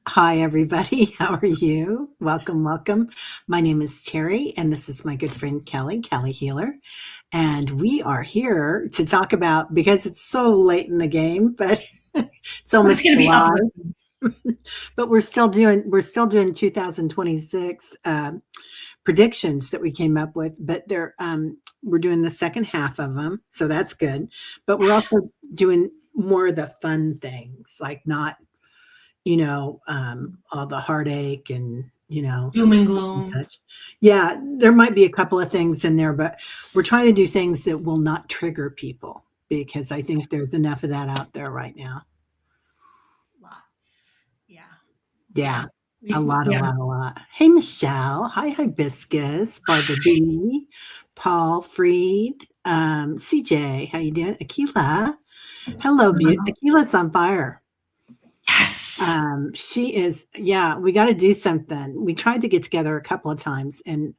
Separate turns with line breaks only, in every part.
Hi, everybody. How are you? Welcome, welcome. My name is Terry, and this is my good friend Kelly, Calihealer. And we are here to talk about, because it's so late in the game, but it's
But it's
almost
going to be
July,
uplifting.
but we're still doing 2026 predictions that we came up with, but we're doing the second half of them, so that's good. But we're also doing more of the fun things, like not all the heartache and,
Doom and
and
gloom.
such. Yeah, there might be a couple of things in there, but we're trying to do things that will not trigger people because I think there's enough of that out there right now.
Lots. Yeah. Yeah.
Yeah, a lot, a
Yeah.
lot, a lot. Hey, Michelle. Hi, Hibiscus, Barbara B, Paul Freed, CJ. How you doing? Akila. Hello, beauty. Akila's on fire.
Yes.
She is, yeah, we got to do something. We tried to get together a couple of times and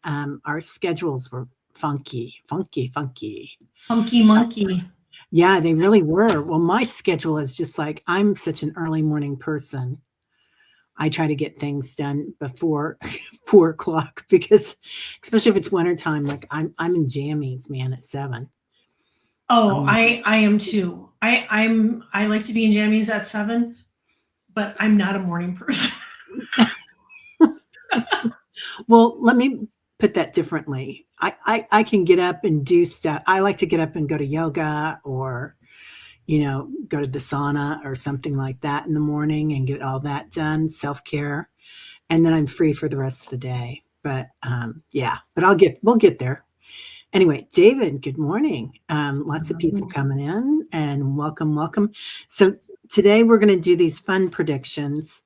our schedules were funky, funky, funky.
Funky monkey.
Yeah, they really were. Well, my schedule is just like I'm such an early morning person. I try to get things done before 4 o'clock because, especially if it's wintertime, like I'm in jammies, man, at 7.
Oh,
Um,
I am too. I like to be in jammies at 7, but I'm not a morning person.
well, let me put that differently. I can get up and do stuff. I like to get up and go to yoga or go to the sauna or something like that in the morning and get all that done, self-care, and then I'm free for the rest of the day. But yeah, but we'll get there. Anyway, David, good morning. Lots of people coming in and welcome, welcome. So today we're going to do these fun predictions.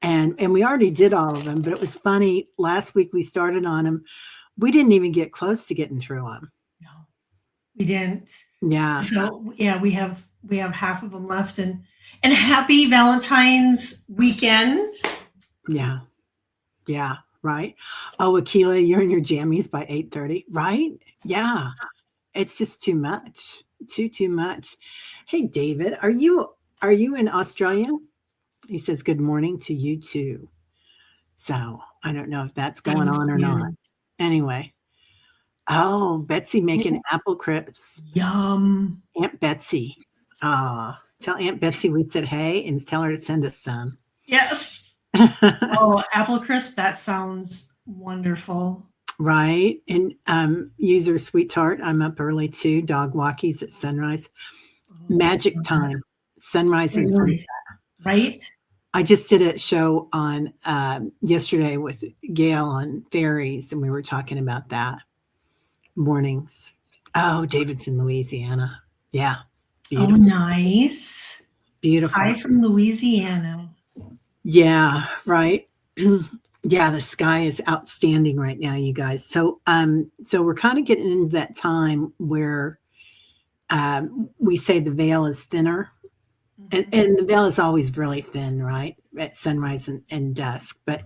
And we already did all of them, but it was funny. Last week we started on them. We didn't even get close to getting through them.
No, we didn't.
Yeah,
So yeah, we have half of them left, and happy Valentine's weekend.
yeah. Yeah, right. Oh, Akila, you're in your jammies by 8:30, right? Yeah. It's just too much. Too much. Hey, David, are you in Australia? He says good morning to you too. So, I don't know if that's going
Thank
on or not.
you.
Anyway. Oh, Betsy making apple crisps.
Yum.
Aunt Betsy. Tell Aunt Betsy we said hey and tell her to send us some.
Yes. Oh, apple crisp. That sounds wonderful.
Right, and, user sweetheart, I'm up early too, dog walkies at sunrise.
Oh,
Magic
love that.
time, sunrise and sunset.
Really? Right?
I just did a show on, yesterday with Gail on fairies, and we were talking about that. Mornings. Oh, David's in Louisiana. Yeah,
Oh,
beautiful,
nice. Hi
beautiful.
from Louisiana.
Yeah, right. Yeah, the sky is outstanding right now, you guys. So we're kinda getting into that time where we say the veil is thinner,
Mhm.
and the veil is always really thin, right, at sunrise and dusk. But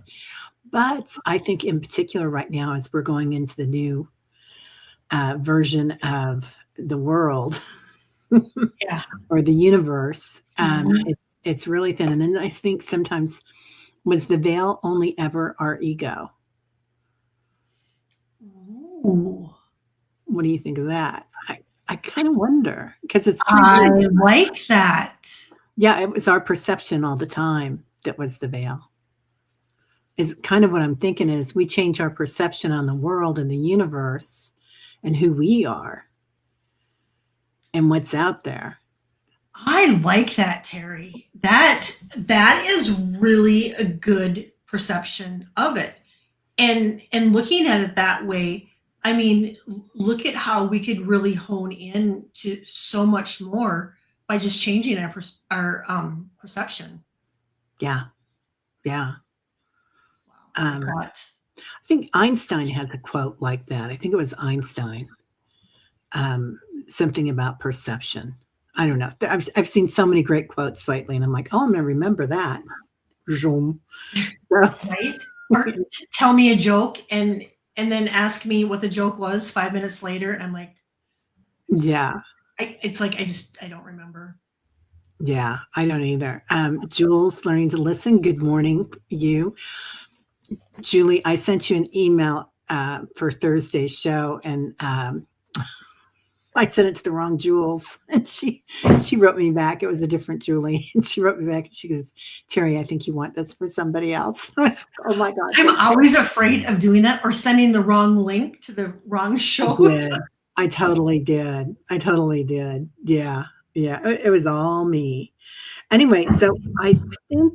I think in particular right now, as we're going into the new version of the world
Yeah.
or the universe,
Mhm.
it's really thin. And then I think sometimes was the veil only ever our ego?
Ooh.
What do you think of that? I kind of wonder because it's
I
3D.
like that.
Yeah, it was our perception all the time that was the veil. Is kind of what I'm thinking is we change our perception on the world and the universe and who we are and what's out there.
I like that, Terry. That is really a good perception of it. And looking at it that way, I mean, look at how we could really hone in to so much more by just changing our perception.
Yeah, yeah.
Wow, I like
Um,
that.
I think Einstein has a quote like that. I think it was Einstein. Um, Something about perception. I don't know. I've seen so many great quotes lately, and I'm like, oh, I'm going to remember that. Zoom. So,
Right? Or tell me a joke and then ask me what the joke was 5 minutes later, and I'm like,
yeah,
it's like I don't remember.
Yeah, I don't either. Jules, learning to listen. Good morning, you. Julie, I sent you an email for Thursday's show, and I sent it to the wrong Jules, and she wrote me back. It was a different Julie, and she wrote me back, and she goes, "Terry, I think you want this for somebody else." I was like, "Oh my god,
I'm
thank you."
always afraid of doing that or sending the wrong link to the wrong
I
show.
did. I totally did. I totally did. Yeah, yeah. It was all me. Anyway, so I think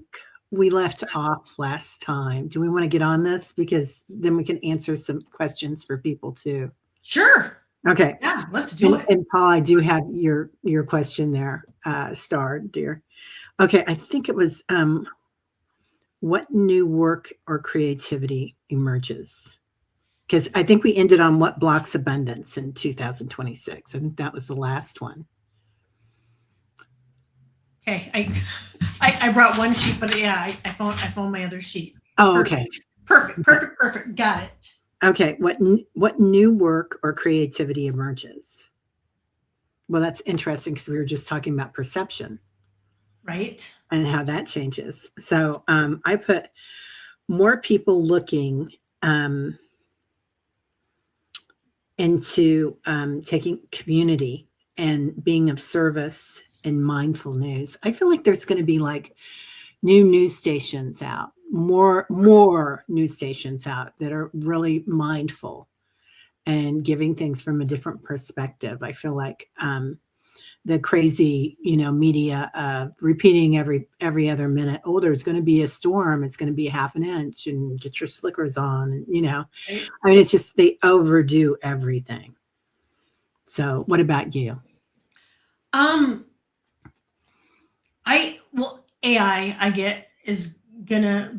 we left off last time. Do we want to get on this? Because then we can answer some questions for people too.
Sure.
Okay.
Yeah, let's do it.
And Paul, I do have your question there, starred, dear. Okay, I think it was what new work or creativity emerges? Because I think we ended on what blocks abundance in 2026. I think that was the last one.
Okay, I brought one sheet, but yeah, I found my other sheet.
Oh, okay.
Perfect. Got it.
Okay, what new work or creativity emerges? Well, that's interesting because we were just talking about perception,
right?
And how that changes. So I put more people looking into taking community and being of service and mindful news. I feel like there's going to be like new news stations out, more news stations out that are really mindful and giving things from a different perspective. I feel like the crazy, media repeating every other minute, oh, there's going to be a storm, it's going to be half an inch, and get your slickers on,
Right.
I mean, it's just they overdo everything. So what about you?
AI I get is gonna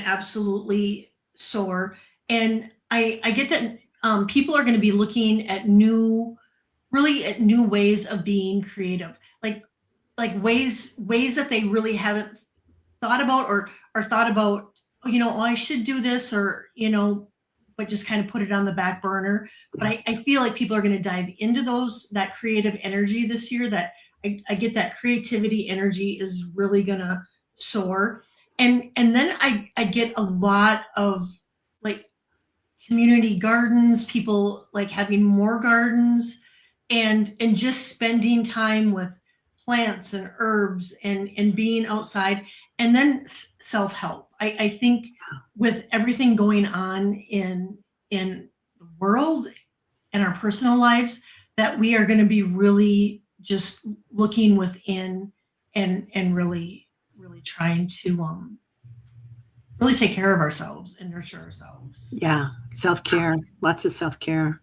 absolutely soar, and I get that people are going to be looking at new ways of being creative, like ways that they really haven't thought about or thought about, oh, I should do this, or but just kind of put it on the back burner. But
Yeah.
I feel like people are going to dive into that creative energy this year. That I get that creativity energy is really going to soar. And then I get a lot of like community gardens, people like having more gardens, and just spending time with plants and herbs, and being outside. And then self-help. I think with everything going on in the world and our personal lives, that we are going to be really just looking within, and really trying to really take care of ourselves and nurture ourselves.
Yeah, self-care, lots of self-care.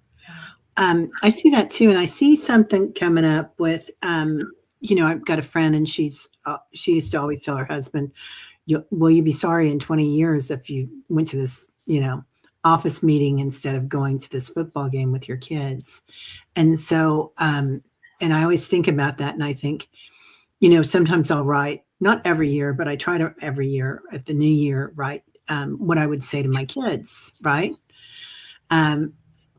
Yeah.
I see that too, and I see something coming up with, I've got a friend, and she used to always tell her husband, "Will you be sorry in 20 years if you went to this, office meeting instead of going to this football game with your kids?" And so, and I always think about that, and I think, sometimes I'll write, not every year, but I try to every year at the new year write what I would say to my kids, right?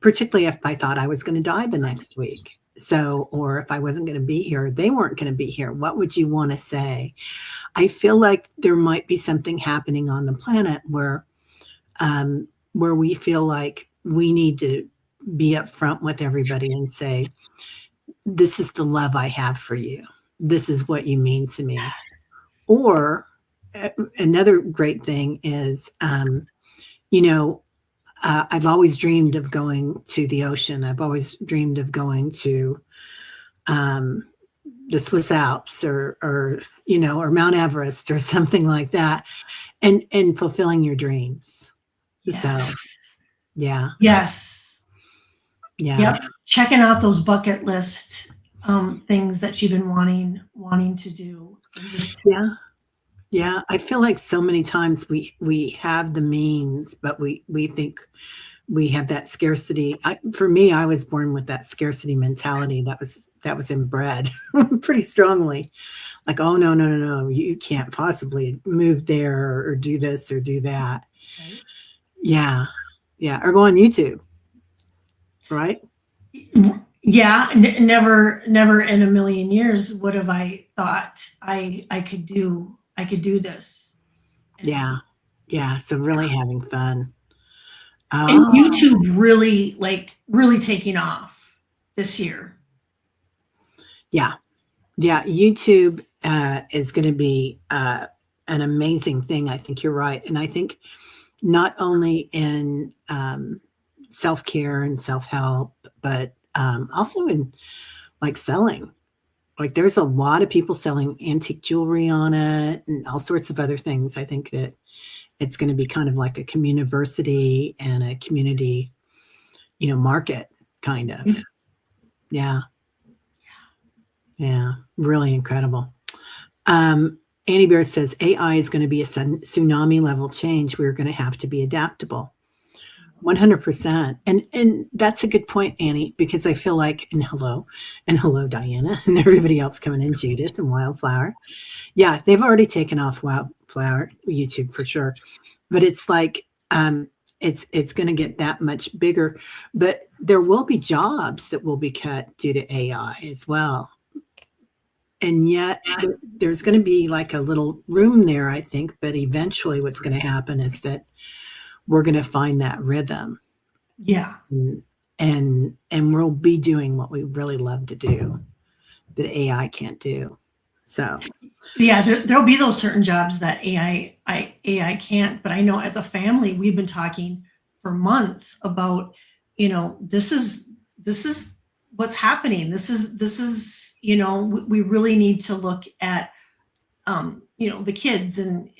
Particularly if I thought I was going to die the next week. So, or if I wasn't going to be here, they weren't going to be here. What would you want to say? I feel like there might be something happening on the planet where we feel like we need to be upfront with everybody and say, "This is the love I have for you. This is what you mean to me." Or another great thing is, I've always dreamed of going to the ocean. I've always dreamed of going to the Swiss Alps, or Mount Everest, or something like that, and fulfilling your dreams. So,
Yes.
yeah,
Yes.
yeah,
Yep. Checking off those bucket list things that you've been wanting to do.
yeah, yeah. I feel like so many times we have the means, but we think we have that scarcity. For me, I was born with that scarcity mentality that was inbred pretty strongly. Like, oh, no, you can't possibly move there, or do this or do that.
Right?
Yeah, yeah, or go on YouTube, right?
Yeah, never in a million years would have I thought I could do this. And
Yeah. Yeah. So really having fun.
and
Oh,
YouTube really really taking off this year.
yeah. Yeah. YouTube is going to be an amazing thing. I think you're right. And I think not only in self care and self help, but also in like selling. Like there's a lot of people selling antique jewelry on it and all sorts of other things. I think that it's going to be kind of like a communiversity and a community, market kind of.
Yeah.
Yeah. Yeah. Really incredible. Um, Annie Bear says AI is going to be a sudden tsunami level change. We're going to have to be adaptable. 100%. And that's a good point, Annie, because I feel like, and hello, Diana, and everybody else coming in, Judith and Wildflower. Yeah, they've already taken off Wildflower, YouTube for sure. But it's like, it's going to get that much bigger. But there will be jobs that will be cut due to AI as well. And yet there's going to be like a little room there, I think. But eventually, what's going to happen is that we're going to find that rhythm
Yeah.
and we'll be doing what we really love to do that AI can't do. So
Yeah, there'll be those certain jobs that AI can't, but I know as a family we've been talking for months about, this is what's happening. This is, we really need to look at the kids and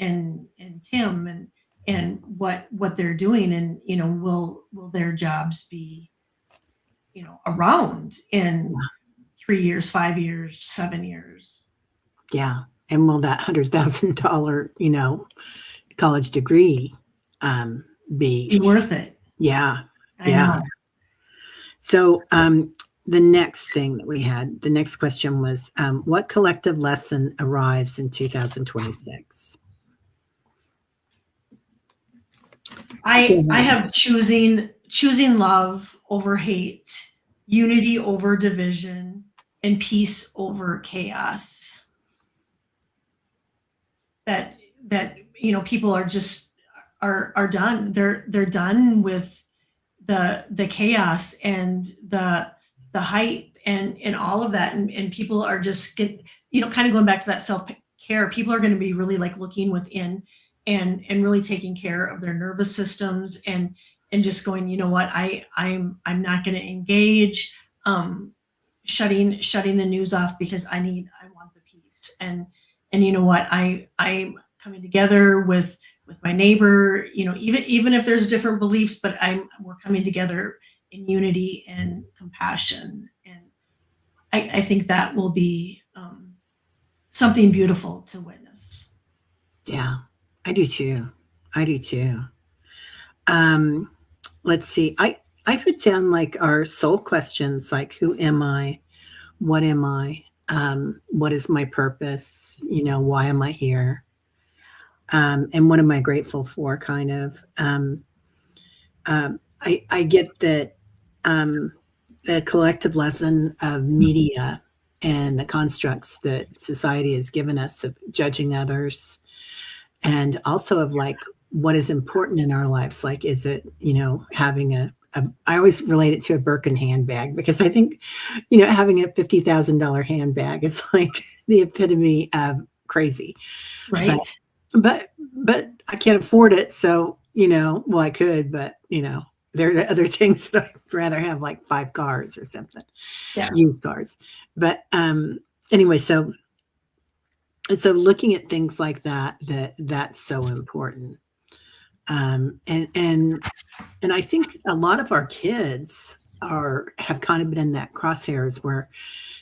Tim and what they're doing, and will their jobs be around in 3 years, 5 years, 7 years?
yeah, and will that $100,000 college degree
Be
be?
worth it.
Yeah,
I
yeah.
know.
So the next thing that we had, the next question was, what collective lesson arrives in 2026?
I have choosing love over hate, unity over division, and peace over chaos. That people are just are done. They're done with the chaos and the hype and all of that, and people are just kind of going back to that self care. People are going to be really like looking within and really taking care of their nervous systems and just going, you know what, I'm not going to engage, shutting the news off because I want the peace. And you know what, I'm coming together with my neighbor, even if there's different beliefs, but we're coming together in unity and compassion. And I think that will be something beautiful to witness.
Yeah, I do too. I do too. Let's see. I put down like our soul questions, like who am I? What am I? What is my purpose? Why am I here? And what am I grateful for? Kind of. I get that the collective lesson of media and the constructs that society has given us of judging others, and also of like what is important in our lives. Like, is it having I always relate it to a Birkin handbag, because I think having a $50,000 handbag is like the epitome of crazy.
Right.
But I can't afford it, so well, I could, but there are other things that I'd rather have, like 5 cars or something.
Yeah.
Used cars. But anyway, so looking at things like that's so important. And I think a lot of our kids have kind of been in that crosshairs where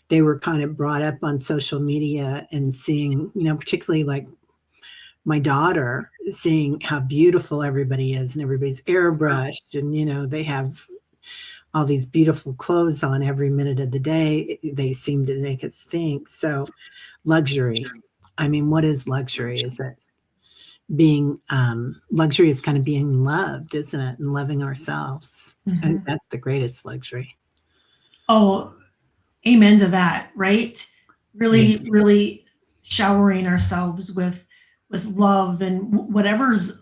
they were kind of brought up on social media and seeing, particularly like my daughter, seeing how beautiful everybody is and everybody's airbrushed, and they have all these beautiful clothes on every minute of the day. They seem to make us think. So luxury. I mean, what is luxury? Is it being luxury is kind of being loved, isn't it? And loving ourselves. I think that's the greatest luxury.
Oh, amen to that, right?
Yeah.
Really, really showering ourselves with love and whatever's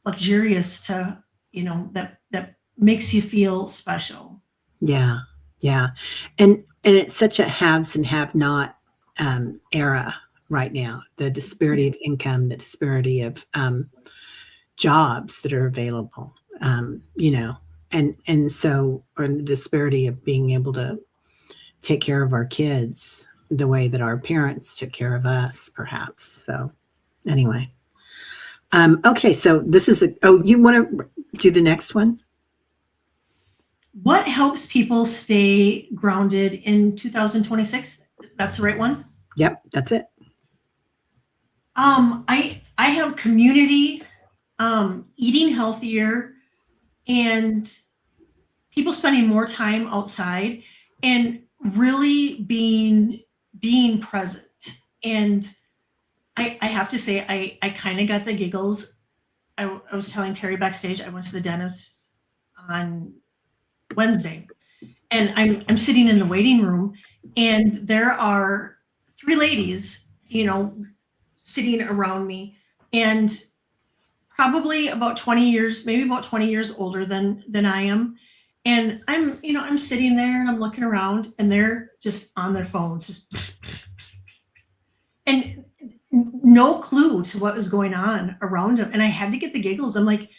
luxurious to, that makes you feel special.
Yeah. Yeah. And it's such a haves and have not era right now. The disparity of income, the disparity of jobs that are available, and so, or the disparity of being able to take care of our kids the way that our parents took care of us, perhaps. So, anyway, okay. So this is a. Oh, you want to do the next one?
What helps people stay grounded in 2026? That's the right one.
Yep, that's it.
I have community, eating healthier, and people spending more time outside, and really being present. And I have to say, I kind of got the giggles. I was telling Terry backstage, I went to the dentist on Wednesday, and I'm sitting in the waiting room, and there are three ladies, sitting around me, and probably about 20 years, maybe about 20 years older than I am. And I'm sitting there and I'm looking around, and they're just on their phones, and no clue to what was going on around them. And I had to get the giggles. I'm like,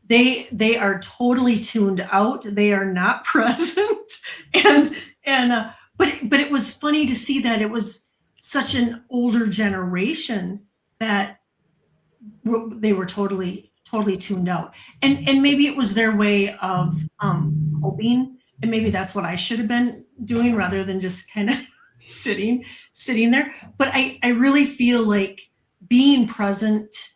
they are totally tuned out. They are not present. And but it was funny to see that it was such an older generation that they were totally tuned out. And maybe it was their way of coping, and maybe that's what I should have been doing rather than just kind of sitting there. But I really feel like being present,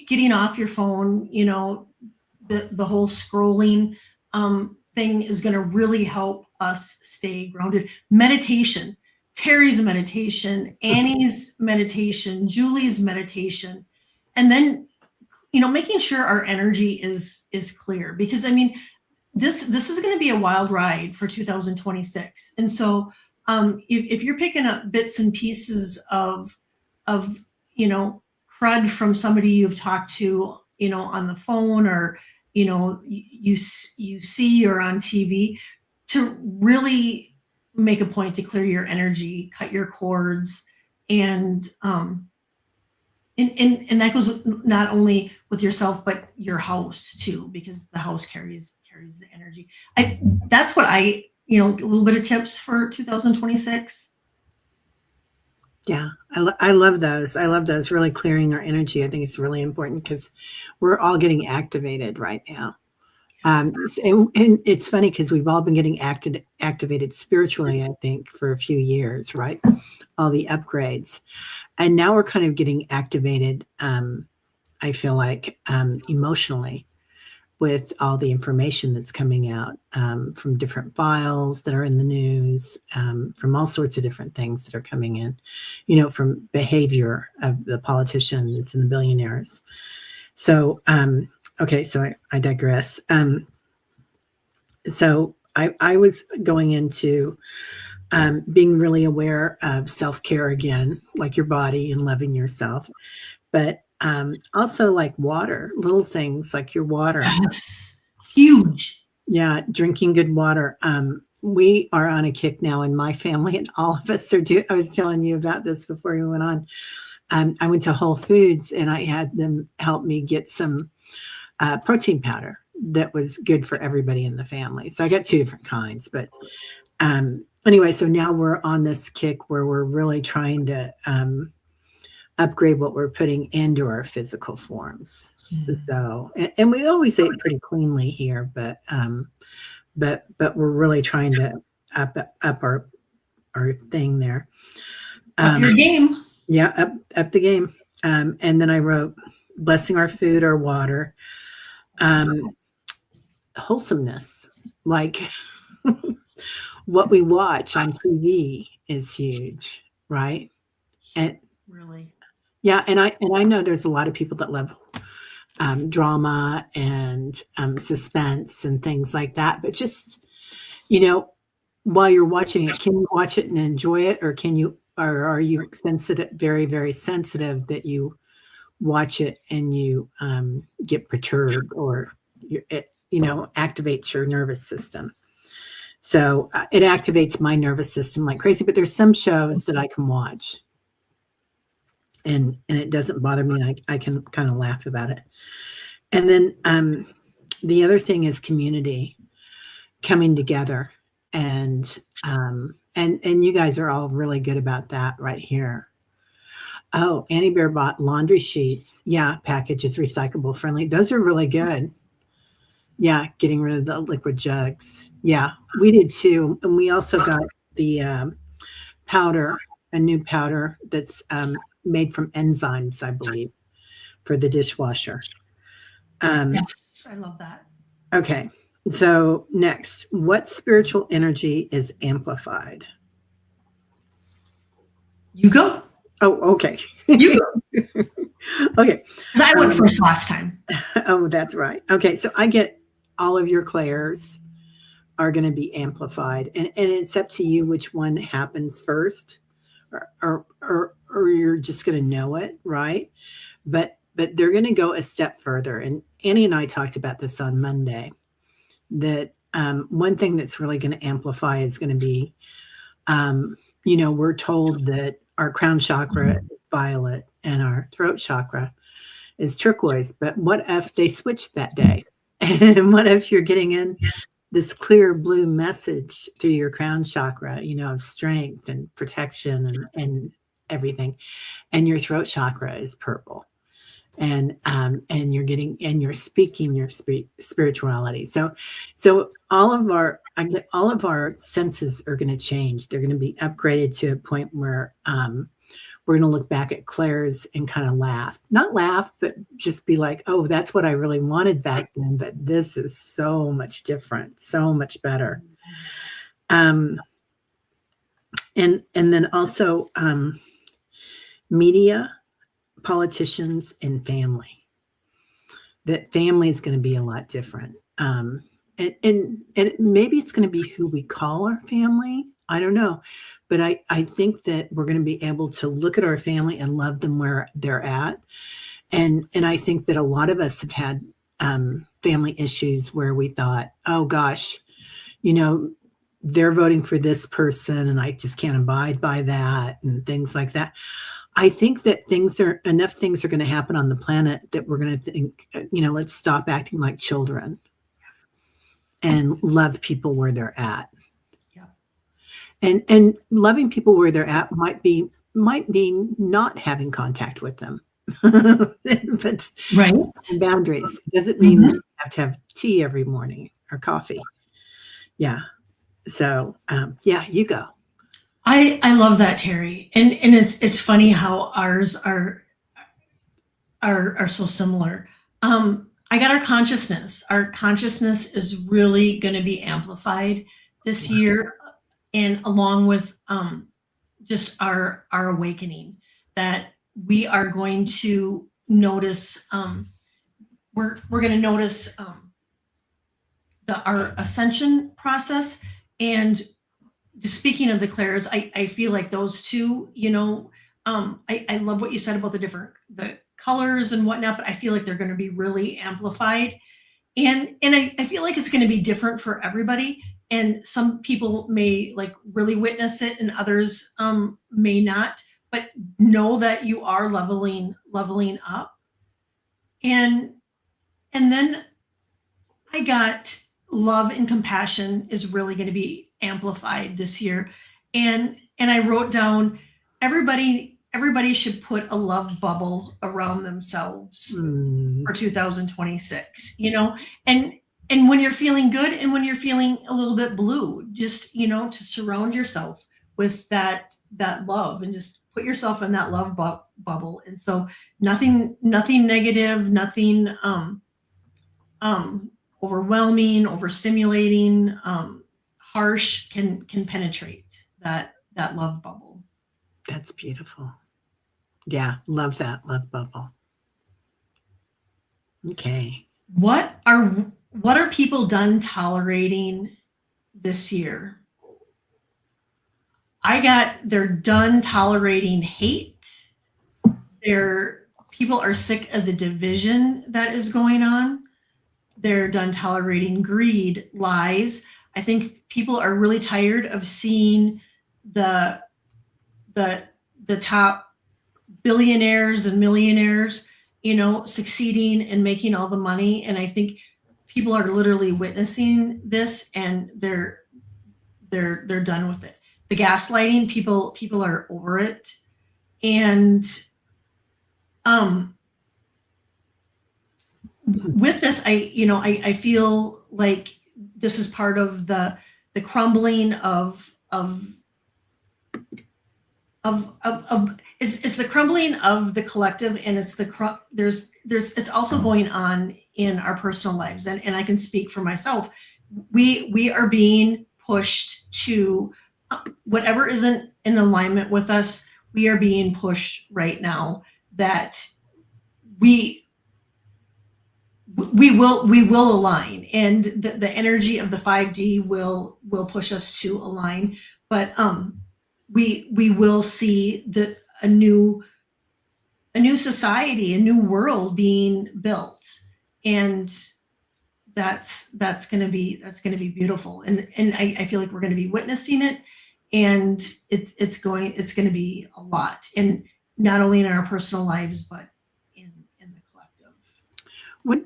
getting off your phone, the whole scrolling thing is going to really help us stay grounded. Meditation, Terry's meditation, Annie's meditation, Julie's meditation, and then making sure our energy is clear, because I mean this is going to be a wild ride for 2026. And so if you're picking up bits and pieces of crud from somebody you've talked to, on the phone, or you see or on TV, to really make a point to clear your energy, cut your cords, and and that goes not only with yourself but your house too, because the house carries the energy. That's what a little bit of tips for 2026.
Yeah, I love those. I love those. Really clearing our energy. I think it's really important because we're all getting activated right now. And it's funny because we've all been getting activated spiritually, I think, for a few years, right? All the upgrades. And now we're kind of getting activated, I feel like, emotionally, with all the information that's coming out, from different files that are in the news, from all sorts of different things that are coming in, from behavior of the politicians and the billionaires. So, okay, so I digress. So I was going into being really aware of self-care again, like your body and loving yourself, but also like water, little things like your water.
Yes, huge.
Yeah, drinking good water. We are on a kick now in my family, and all of us are I was telling you about this before we went on. I went to Whole Foods and I had them help me get some protein powder that was good for everybody in the family. So I got two different kinds, but anyway, so now we're on this kick where we're really trying to upgrade what we're putting into our physical forms. So, and we always ate pretty cleanly here, but we're really trying to up our thing there.
Up your game.
Yeah, up the game. And then I wrote, blessing our food, our water, wholesomeness, like what we watch on TV is huge, right? And
Really.
yeah, and I know there's a lot of people that love drama and suspense and things like that. But just, you know, while you're watching it, can you watch it and enjoy it, or are you sensitive, very, very sensitive that you watch it and you get perturbed, or it, activates your nervous system? So it activates my nervous system like crazy. But there's some shows that I can watch, and it doesn't bother me. I can kind of laugh about it. And then the other thing is community coming together, and you guys are all really good about that right here. Oh, Annie Bear bought laundry sheets. Yeah, package is recyclable friendly. Those are really good. Yeah, getting rid of the liquid jugs. Yeah, we did too. And we also got the powder, a new powder that's made from enzymes, I believe, for the dishwasher.
Yes, I love that.
Okay, so next, what spiritual energy is amplified?
You go.
Oh, okay.
You go.
Okay.
'Cause I went first last time.
Oh, that's right. Okay, so I get all of your clairs are going to be amplified, and it's up to you which one happens first, or you're just going to know it, right? But they're going to go a step further. And Annie and I talked about this on Monday, that one thing that's really going to amplify is going to be, we're told that our crown chakra is violet and our throat chakra is turquoise. But what if they switch that day? And what if you're getting in this clear blue message through your crown chakra, of strength and protection and everything, and your throat chakra is purple, and you're speaking your spirituality. So all of our senses are going to change. They're going to be upgraded to a point where we're going to look back at clairs and kind of not laugh, but just be like, oh, that's what I really wanted back then, but this is so much different, so much better. And then also media, politicians, and family. That family is going to be a lot different. And maybe it's going to be who we call our family. I don't know. But I think that we're going to be able to look at our family and love them where they're at. And I think that a lot of us have had family issues where we thought, oh gosh, they're voting for this person and I just can't abide by that, and things like that. I think that enough things are going to happen on the planet that we're going to think, let's stop acting like children and love people where they're at. And loving people where they're at might be not having contact with them. But
right.
Boundaries. It doesn't mean that you have to have tea every morning or coffee. Yeah. So you go.
I love that, Teri. And it's funny how ours are so similar. I got our consciousness. Our consciousness is really going to be amplified this year, and along with just our awakening, that we are going to notice. We're going to notice our ascension process. And just speaking of the clairs, I feel like those two, I love what you said about the colors and whatnot, but I feel like they're going to be really amplified. And I feel like it's going to be different for everybody. And some people may like really witness it and others may not, but know that you are leveling up. And then I got love and compassion is really going to be amplified this year. And I wrote down, everybody should put a love bubble around themselves for 2026, and when you're feeling good and when you're feeling a little bit blue, just, to surround yourself with that love and just put yourself in that love bubble. And so nothing negative, nothing overwhelming, overstimulating, harsh can penetrate that love bubble.
That's beautiful. Yeah, love that love bubble. Okay.
What are people done tolerating this year? They're done tolerating hate. People are sick of the division that is going on. They're done tolerating greed, lies. I think people are really tired of seeing the the the top billionaires and millionaires, succeeding and making all the money. And I think people are literally witnessing this, and they're done with it. The gaslighting, people are over it. And um with this, I feel like this is part of the crumbling of it's the crumbling of the collective, and it's also going on in our personal lives. And I can speak for myself. We are being pushed to whatever isn't in alignment with us. We are being pushed right now that we we will align, and the energy of the 5D will push us to align. But we will see a new society, a new world being built. And that's going to be beautiful. And I feel like we're going to be witnessing it. And it's going to be a lot, and not only in our personal lives, but in the collective.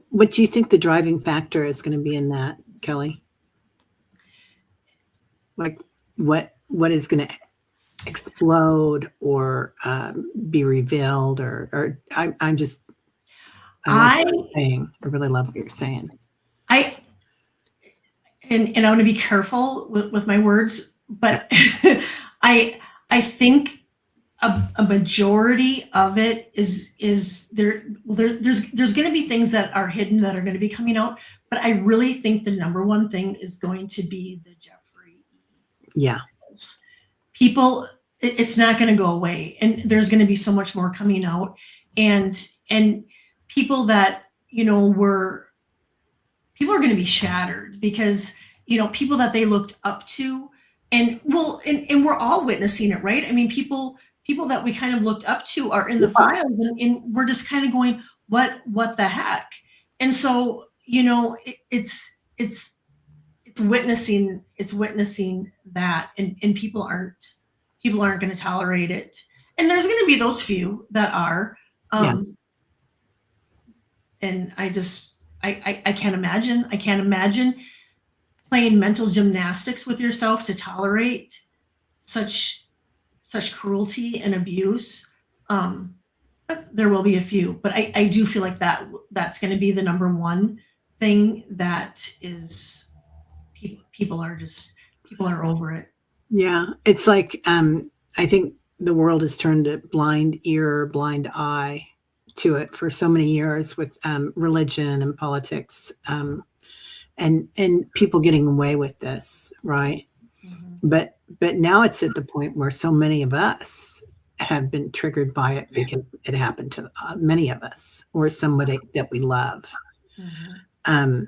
What do you think the driving factor is going to be in that, Kelly? Like what is going to explode or be revealed, or I'm just I love what you're saying. I really love what you're saying.
I and I want to be careful with my words, but I think a majority of it is there. There's going to be things that are hidden that are going to be coming out, but I really think the number one thing is going to be the Jeffrey.
Yeah.
People, it's not going to go away, and there's going to be so much more coming out, and people that people are going to be shattered, because people that they looked up to, and we're all witnessing it, right? I mean, people that we kind of looked up to are in the files, and we're just kind of going, what the heck? And so it's witnessing that, and people aren't going to tolerate it. And there's going to be those few that are. And I can't imagine playing mental gymnastics with yourself to tolerate such cruelty and abuse. But there will be a few, but I do feel like that's going to be the number one thing that is people are over it.
Yeah, it's like I think the world has turned a blind ear, blind eye to it for so many years with religion and politics, and people getting away with this, right? Mm-hmm. But now it's at the point where so many of us have been triggered by it because it happened to many of us or somebody that we love. Mm-hmm.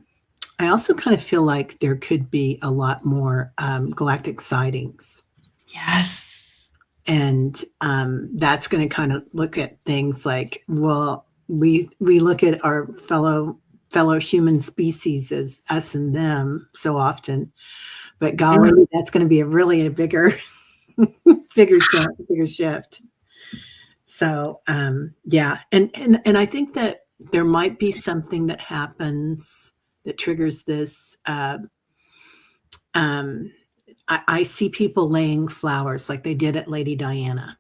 I also kind of feel like there could be a lot more galactic sightings.
Yes.
And that's going to kind of look at things like, well, we look at our fellow human species as us and them so often, but golly, that's going to be a bigger shift. So yeah, and I think that there might be something that happens that triggers this. I see people laying flowers like they did at Lady Diana,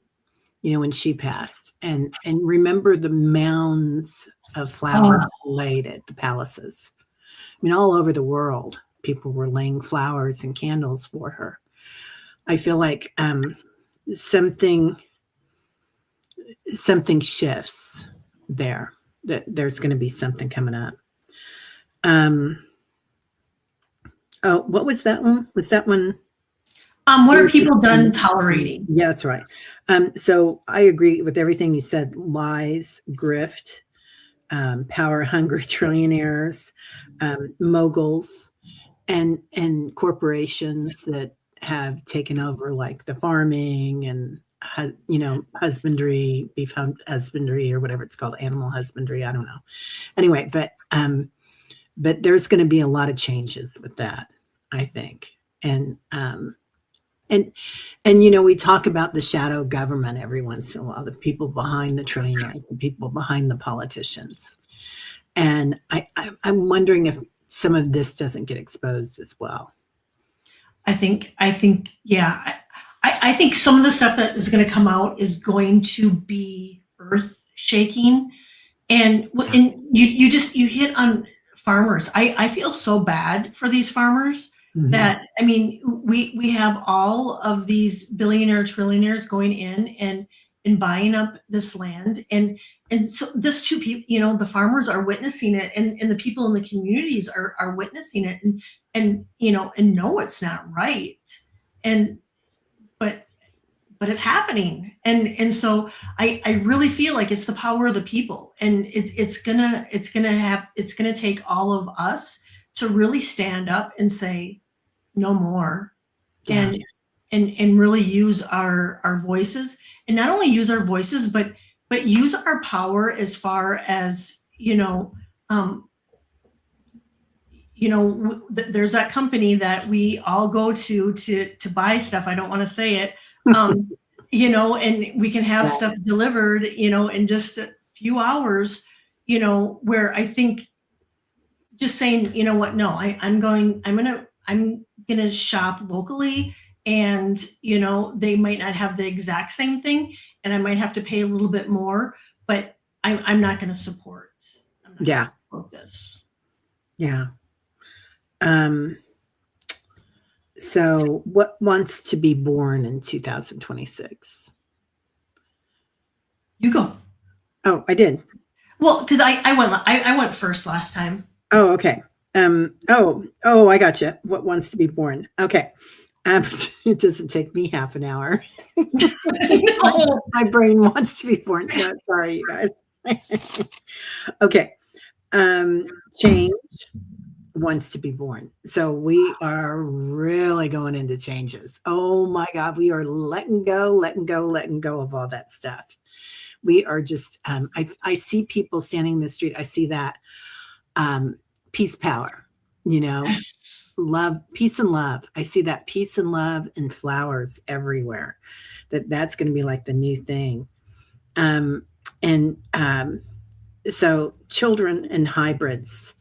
when she passed, and remember the mounds of flowers laid at the palaces. I mean, all over the world, people were laying flowers and candles for her. I feel like something shifts there. That there's going to be something coming up. Oh, what was that one? Was that one?
What are people done tolerating?
Yeah, that's right. So I agree with everything you said. Lies, grift, power hungry trillionaires, moguls, and corporations that have taken over like the farming and husbandry, beef husbandry or whatever it's called, animal husbandry. I don't know. Anyway, but there's going to be a lot of changes with that, I think. And we talk about the shadow government every once in a while, the people behind the trillionaires, the people behind the politicians. And I'm wondering if some of this doesn't get exposed as well.
Yeah. I think some of the stuff that is going to come out is going to be earth shaking. And you hit on farmers. I feel so bad for these farmers
Mhm.
that, I mean, we have all of these billionaire trillionaires going in and buying up this land, and so this two people, the farmers are witnessing it, and the people in the communities are witnessing it, and know it's not right, and but it's happening, and so I really feel like it's the power of the people, and it's gonna take all of us to really stand up and say no more,
Yeah.
and really use our voices, and not only use our voices, but use our power as far as um, there's that company that we all go to buy stuff. I don't want to say it. Um, and we can have
Yeah.
stuff delivered, in just a few hours, where I think just saying, you know what, no, I'm gonna shop locally, and they might not have the exact same thing, and I might have to pay a little bit more, but I'm not gonna support. I'm not gonna
Yeah.
support this.
Yeah. Um, so what wants to be born in 2026?
You go.
Oh, I did.
Well, because I went first last time.
Oh, okay. Oh, I got you. What wants to be born? Okay. Um, it doesn't take me half an hour. my,
No.
my brain wants to be born. No, sorry, you guys. Okay. Um, change wants to be born. So we are really going into changes. Oh my God, we are letting go, letting go, letting go of all that stuff. We are just, I see people standing in the street. I see that peace, power,
Yes.
love, peace and love. I see that peace and love and flowers everywhere. That's going to be like the new thing. Um, and so children and hybrids,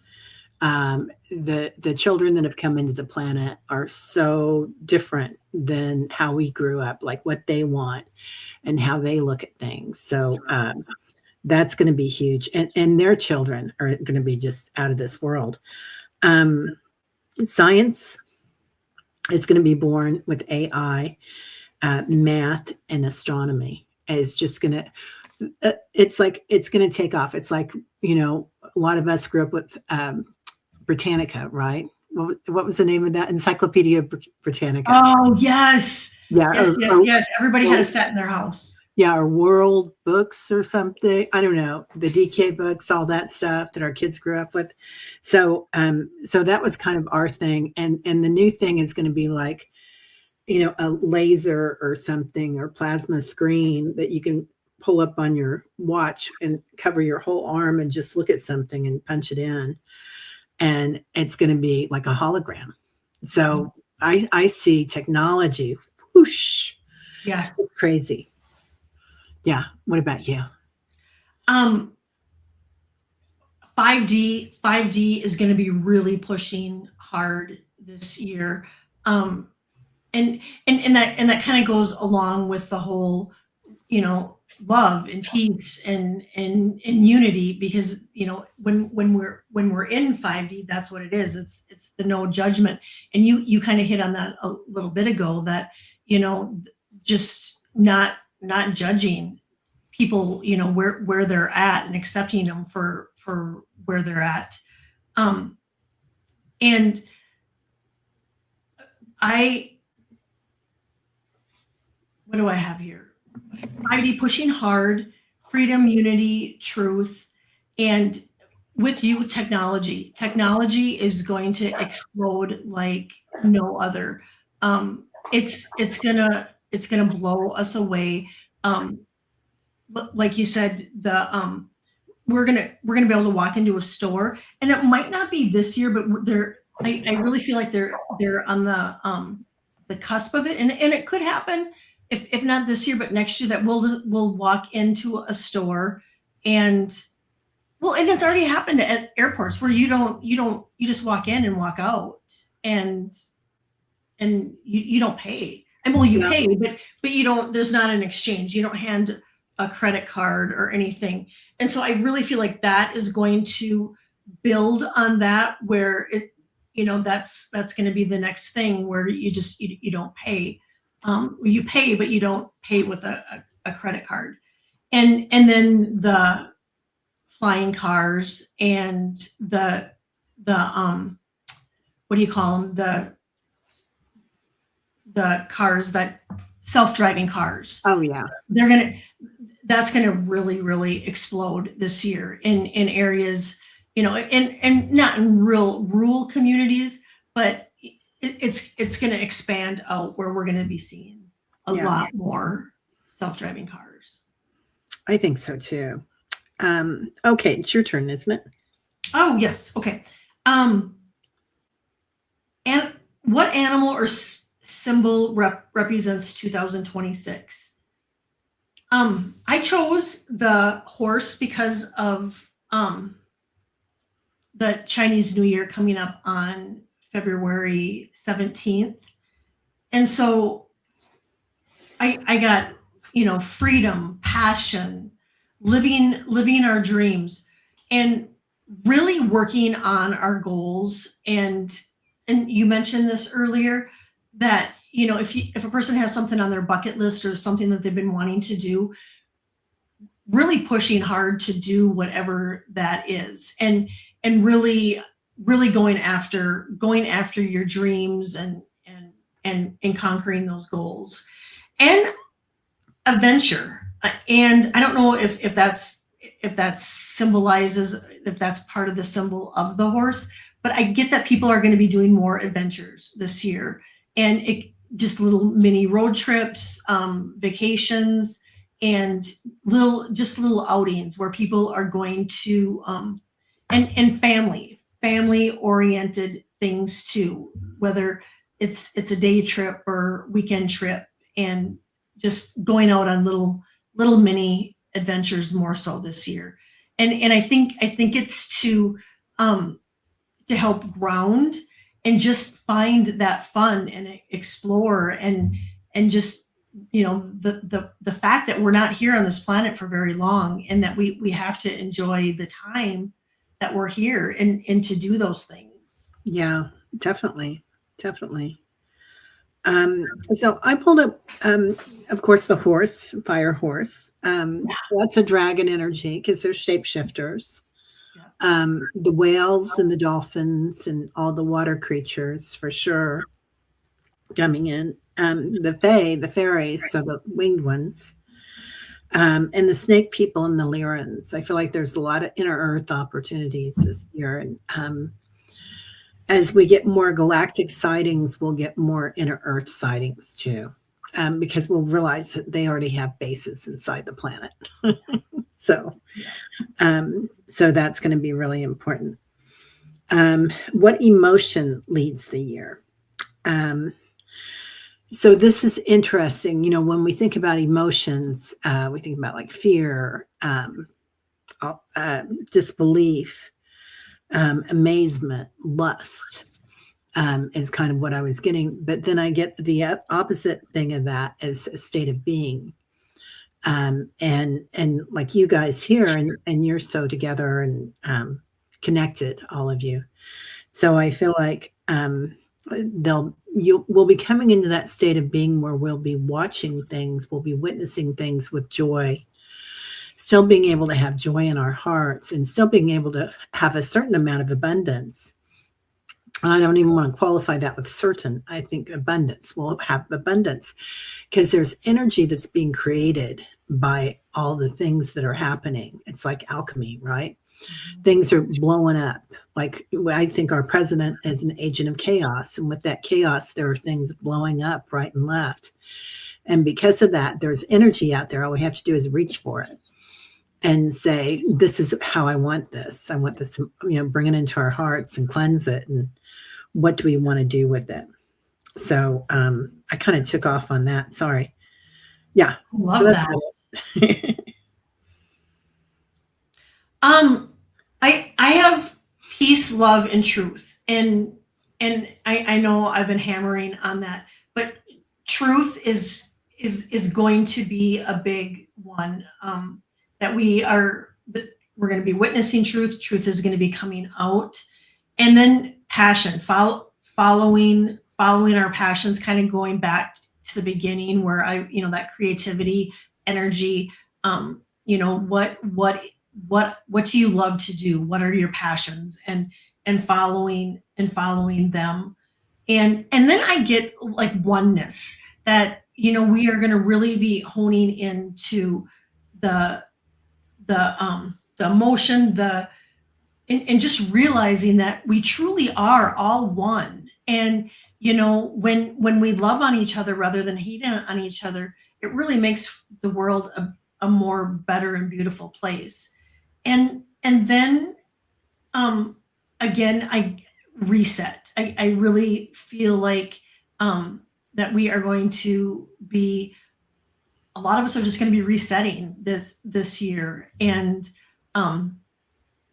the children that have come into the planet are so different than how we grew up, like what they want and how they look at things. So that's going to be huge, and their children are going to be just out of this world. Um, Science is going to be born with AI, math, and astronomy. Is just going to. It's like it's going to take off. It's like a lot of us grew up with Britannica, right? What was the name of that? Encyclopedia Britannica.
Oh, yes.
Yeah,
Yes, yes, yes. Everybody had a set in their house.
yeah, or world books or something. I don't know, the DK books, all that stuff that our kids grew up with. So that was kind of our thing, and the new thing is going to be like, a laser or something, or plasma screen that you can pull up on your watch and cover your whole arm and just look at something and punch it in, and it's going to be like a hologram. So I see technology, whoosh,
Yes.
it's crazy. Yeah. What about you?
Um, 5D is going to be really pushing hard this year. Um, and that kind of goes along with the whole, love and peace and unity, because when we're in 5D, that's what it is. It's the no judgment, and you kind of hit on that a little bit ago, that just not judging people, where they're at, and accepting them for where they're at. um and I what do I have here? 5D pushing hard, freedom, unity, truth, And with you, technology is going to explode like no other. It's gonna blow us away. Um, like you said, the we're gonna be able to walk into a store, and it might not be this year, but they're I really feel like they're on the cusp of it, and it could happen if not this year, but next year, that we'll walk into a store and well, and it's already happened at airports where you just walk in and walk out, and you don't pay. I mean, well, you
Yeah.
pay, but you don't. There's not an exchange. You don't hand a credit card or anything. And so I really feel like that is going to build on that, where that's going to be the next thing, where you don't pay. You pay, but you don't pay with a credit card. And then the flying cars and the what do you call them, the cars, that self-driving cars,
Oh yeah.
they're gonna that's gonna really explode this year in areas, and not in real rural communities, but it's gonna expand out, where we're gonna be seeing a
Yeah.
lot more self-driving cars.
I think so too. Okay, it's your turn, isn't it?
Oh yes, okay. um and what animal or symbol represents 2026? I chose the horse because of the Chinese New Year coming up on February 17th. And so I got, freedom, passion, living our dreams, and really working on our goals. And you mentioned this earlier, that if a person has something on their bucket list, or something that they've been wanting to do, really pushing hard to do whatever that is, and really going after your dreams, and conquering those goals, and adventure. And I don't know if that symbolizes, if that's part of the symbol of the horse, but I get that people are going to be doing more adventures this year, and just little mini road trips, vacations, and little outings, where people are going to, and family oriented things too, whether it's a day trip or weekend trip, and just going out on little mini adventures, more so this year. And I think it's to help ground, and just find that fun, and explore, and just, the fact that we're not here on this planet for very long, and that we have to enjoy the time that we're here, and to do those things.
Yeah, definitely. Definitely. So I pulled up, of course, the horse, fire horse. Lots of dragon energy because they're shapeshifters. The whales and the dolphins and all the water creatures for sure coming in. The fae, the fairies, so the winged ones. And the snake people and the Lyrans. I feel like there's a lot of inner earth opportunities this year. And as we get more galactic sightings, we'll get more inner earth sightings too. Because we'll realize that they already have bases inside the planet. So that's going to be really important. What emotion leads the year? So this is interesting. When we think about emotions, we think about like fear, disbelief, amazement, lust, is kind of what I was getting. But then I get the opposite thing of that as a state of being. And like you guys here, and you're so together and connected, all of you. So I feel like we'll be coming into that state of being where we'll be watching things, we'll be witnessing things with joy, still being able to have joy in our hearts, and still being able to have a certain amount of abundance. I don't even want to qualify that with certain. I think abundance. We'll have abundance because there's energy that's being created by all the things that are happening. It's like alchemy, right? Things are blowing up. Like I think our president is an agent of chaos. And with that chaos, there are things blowing up right and left. And because of that, there's energy out there. All we have to do is reach for it and say, this is how I want this. I want this, bring it into our hearts and cleanse it. And what do we want to do with it? So I kind of took off on that. Sorry. Yeah.
Love
so
that. I have peace, love, and truth. And I know I've been hammering on that, but truth is going to be a big one. That we're going to be witnessing truth. Truth is going to be coming out. And then passion, following our passions, kind of going back to the beginning where that creativity, energy, what do you love to do? What are your passions? And following them. And then I get like oneness that, we are going to really be honing into the emotion, and just realizing that we truly are all one. And, when we love on each other rather than hate on each other, it really makes the world a more better and beautiful place. And then, again, I reset. I really feel like, that we are going to be, a lot of us are just going to be resetting this year and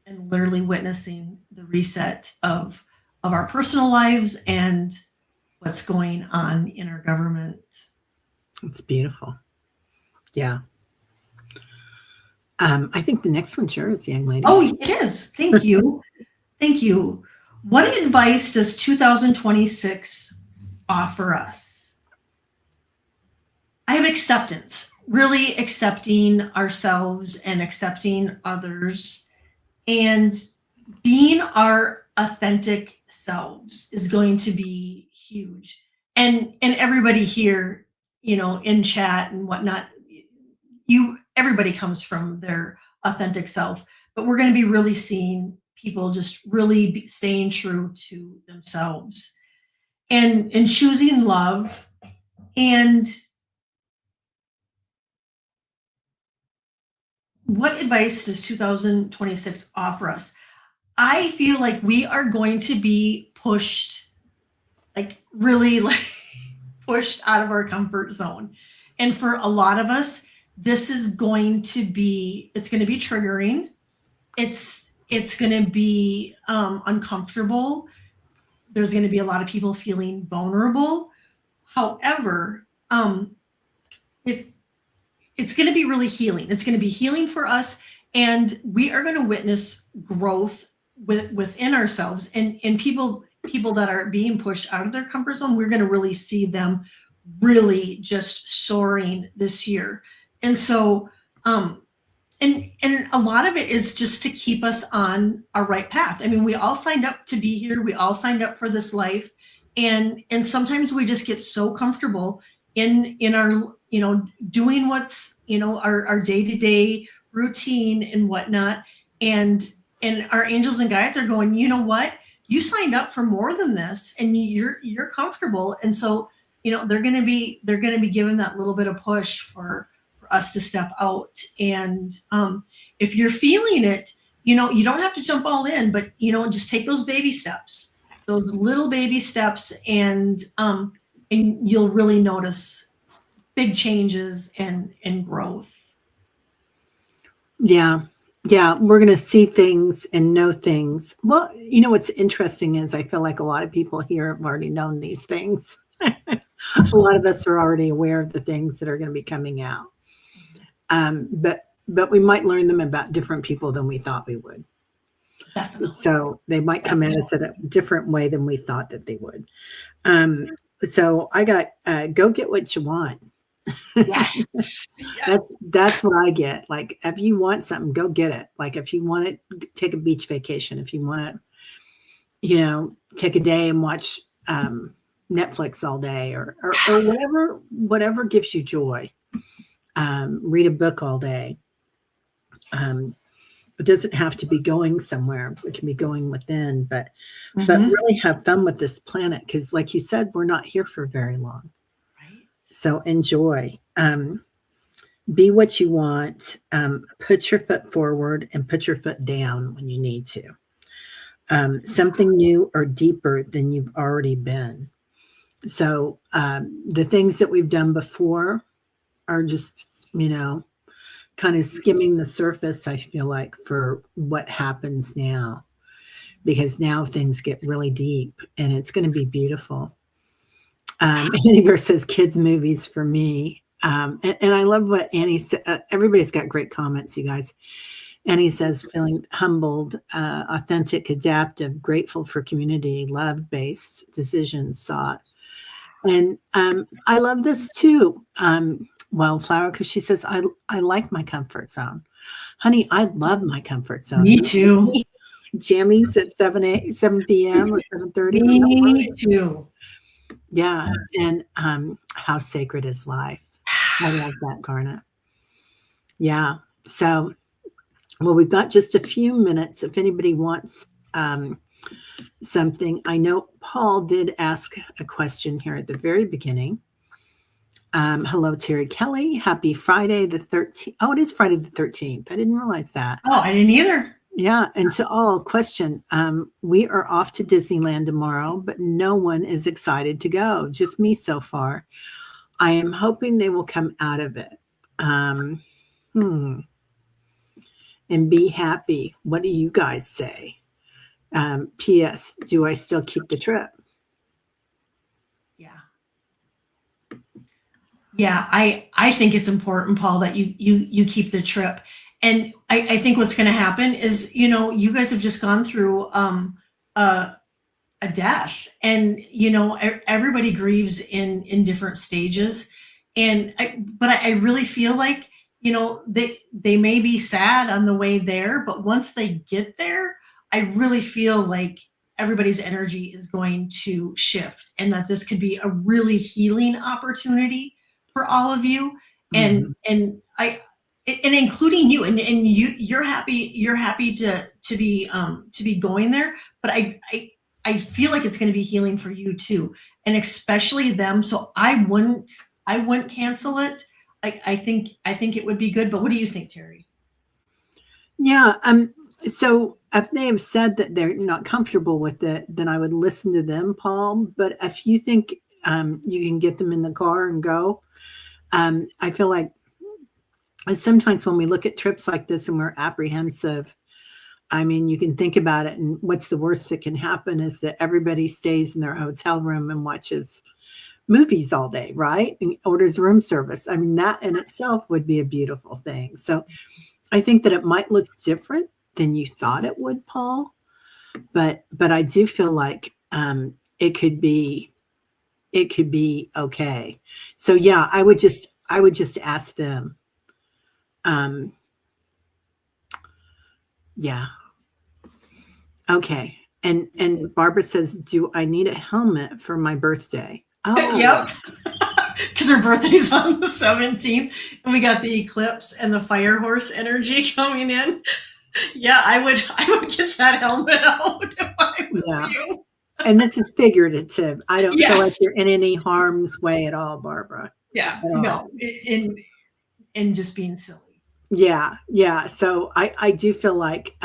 literally witnessing the reset of our personal lives and what's going on in our government.
It's beautiful. Yeah. I think the next one's yours, young lady.
Oh, it is. Thank you. Thank you. What advice does 2026 offer us? I have acceptance, really accepting ourselves and accepting others, and being our authentic selves is going to be huge. And everybody here, in chat and whatnot, everybody comes from their authentic self, but we're going to be really seeing people just really staying true to themselves and choosing love. And what advice does 2026 offer us? I feel like we are going to be pushed, like really like pushed out of our comfort zone. And for a lot of us, this is going to be, it's going to be triggering. It's going to be uncomfortable. There's going to be a lot of people feeling vulnerable. However, it's going to be really healing. It's going to be healing for us, and we are going to witness growth within ourselves, and people that are being pushed out of their comfort zone. We're going to really see them really just soaring this year. And so, and a lot of it is just to keep us on our right path. I mean, we all signed up to be here. We all signed up for this life. And sometimes we just get so comfortable in our, doing what's, our day-to-day routine and whatnot. And our angels and guides are going, you know what? You signed up for more than this, and you're comfortable. And so, they're going to be given that little bit of push for us to step out. And if you're feeling it, you don't have to jump all in, but just take those baby steps, those little baby steps, and you'll really notice big changes and growth.
Yeah. We're going to see things and know things. Well, what's interesting is I feel like a lot of people here have already known these things. A lot of us are already aware of the things that are going to be coming out. But we might learn them about different people than we thought we would.
Definitely.
So they might come at us in a different way than we thought that they would. So I got, go get what you want.
Yes.
That's what I get. Like, if you want something, go get it. Like, if you want to take a beach vacation, if you want to, take a day and watch Netflix all day, or whatever gives you joy. Read a book all day. It doesn't have to be going somewhere. It can be going within, but
Mm-hmm.
really have fun with this planet because, like you said, we're not here for very long.
Right.
So enjoy. Be what you want. Put your foot forward and put your foot down when you need to. Something new or deeper than you've already been. So the things that we've done before are just, kind of skimming the surface, I feel like, for what happens now, because now things get really deep and it's going to be beautiful. Annie says kids' movies for me. And I love what Annie said. Everybody's got great comments, you guys. Annie says, feeling humbled, authentic, adaptive, grateful for community, love based decisions sought. And I love this too. Wildflower, because she says, I like my comfort zone. Honey, I love my comfort zone.
Me
You want
too.
me jammies at 7 p.m. or 7:30? No
Me
worries.
too.
Yeah. And how sacred is life? I love that, Garnet. Yeah. So, well, we've got just a few minutes. If anybody wants something, I know Paul did ask a question here at the very beginning. Hello, Terry Kelly. Happy Friday the 13th. Oh, it is Friday the 13th. I didn't realize that.
Oh, I didn't either.
Yeah. And to all, question. We are off to Disneyland tomorrow, but no one is excited to go. Just me so far. I am hoping they will come out of it. And be happy. What do you guys say? P.S. Do I still keep the trip?
Yeah. Yeah, I think it's important, Paul, that you keep the trip. And I think what's going to happen is, you guys have just gone through a death, and everybody grieves in different stages. But I really feel like, they may be sad on the way there, but once they get there, I really feel like everybody's energy is going to shift, and that this could be a really healing opportunity for all of you. and
Mhm.
and I and including you, and you're happy to be going there, but I feel like it's going to be healing for you too, and especially them. So I wouldn't cancel it. I think it would be good. But what do you think, Terry?
Yeah. So if they have said that they're not comfortable with it, then I would listen to them, Paul. But if you think you can get them in the car and go, I feel like sometimes when we look at trips like this and we're apprehensive, I mean, you can think about it, and what's the worst that can happen is that everybody stays in their hotel room and watches movies all day, right? And orders room service. I mean, that in itself would be a beautiful thing. So I think that it might look different than you thought it would, Paul. But I do feel like it could be okay. So yeah, I would just ask them. Um, yeah. Okay. And Barbara says, "Do I need a helmet for my birthday?" Oh,
Yep. Because her birthday's on the 17th, and we got the eclipse and the fire horse energy coming in. Yeah, I would get that helmet out if I was
yeah.
you.
And this is figurative. I don't feel like
Yes.
you're in any harm's way at all, Barbara.
Yeah.
At all.
No. In just being silly.
Yeah, yeah. So I do feel like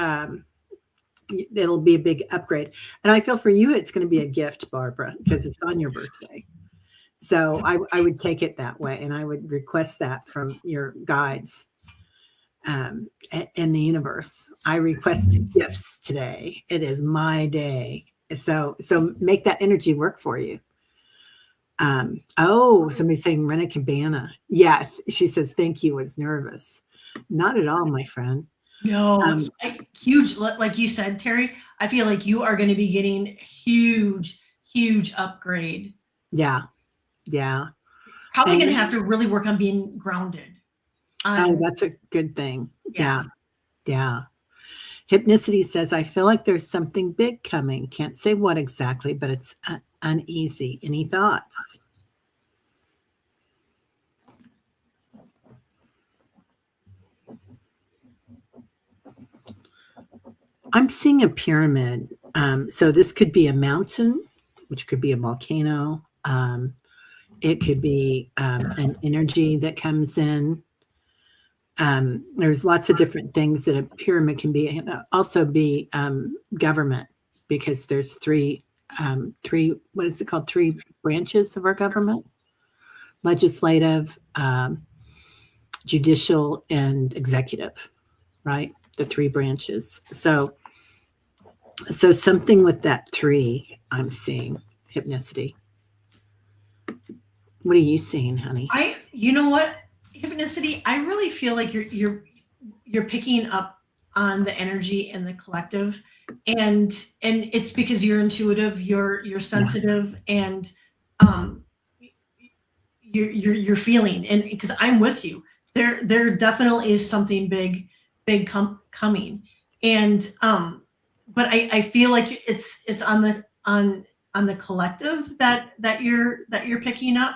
it'll be a big upgrade, and I feel for you it's going to be a gift, Barbara, because it's on your birthday. So I would take it that way, and I would request that from your guides in the universe. I request gifts today. It is my day. So make that energy work for you. Oh, somebody's saying rent a cabana. Yeah, she says thank you. Was nervous. Not at all, my friend.
No,
Um,
huge. Like you said, Terry, I feel like you are going to be getting huge, huge upgrade.
yeah, yeah.
Probably going to
And
have to really work on being grounded.
oh,
On
that's a good thing.
Yeah.
Yeah, yeah. Hypnicity says, I feel like there's something big coming. Can't say what exactly, but it's uneasy. Any thoughts? I'm seeing a pyramid. So this could be a mountain, which could be a volcano. It could be an energy that comes in. There's lots of different things that a pyramid can be. And also be government, because there's three, what is it called? Three branches of our government: legislative, judicial, and executive, right? The three branches. So something with that three, I'm seeing hypnicity. What are you seeing, honey?
You know what, hypnicity, I really feel like you're picking up on the energy in the collective, and it's because you're intuitive, you're
Yeah.
sensitive, and um you're feeling, and because I'm with you, there definitely is something big coming, and but I feel like it's on the collective that you're picking up,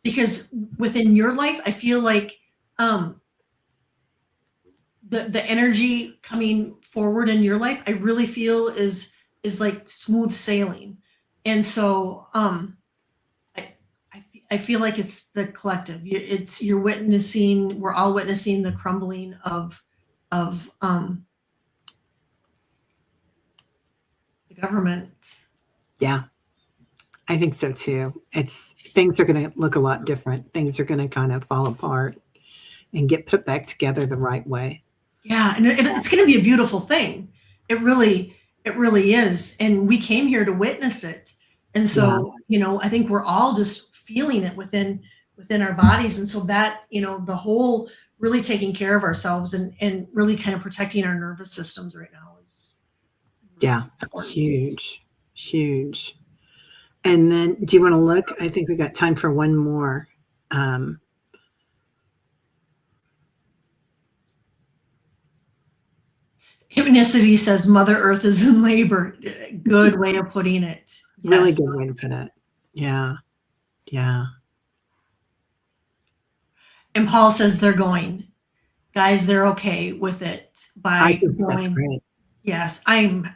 because within your life I feel like um the energy coming forward in your life I really feel is like smooth sailing, and so I feel like it's the collective. You're witnessing. We're all witnessing the crumbling of the government.
Yeah, I think so too. It's things are going to look a lot different. Things are going to kind of fall apart and get put back together the right way.
Yeah, and it's going to be a beautiful thing. It really is, and we came here to witness it. And
Yeah.
so, I think we're all just feeling it within our bodies, and so that, the whole really taking care of ourselves and really kind of protecting our nervous systems right now is really
Yeah.
important.
Huge, huge. And then, do you want to look? I think we got time for one more. Um,
Hypnicity says Mother Earth is in labor. Good way of putting it.
really
Yes.
good way to put it. Yeah. Yeah.
And Paul says they're going. Guys, they're okay with it
I
by
think that's
going.
great.
Yes, I'm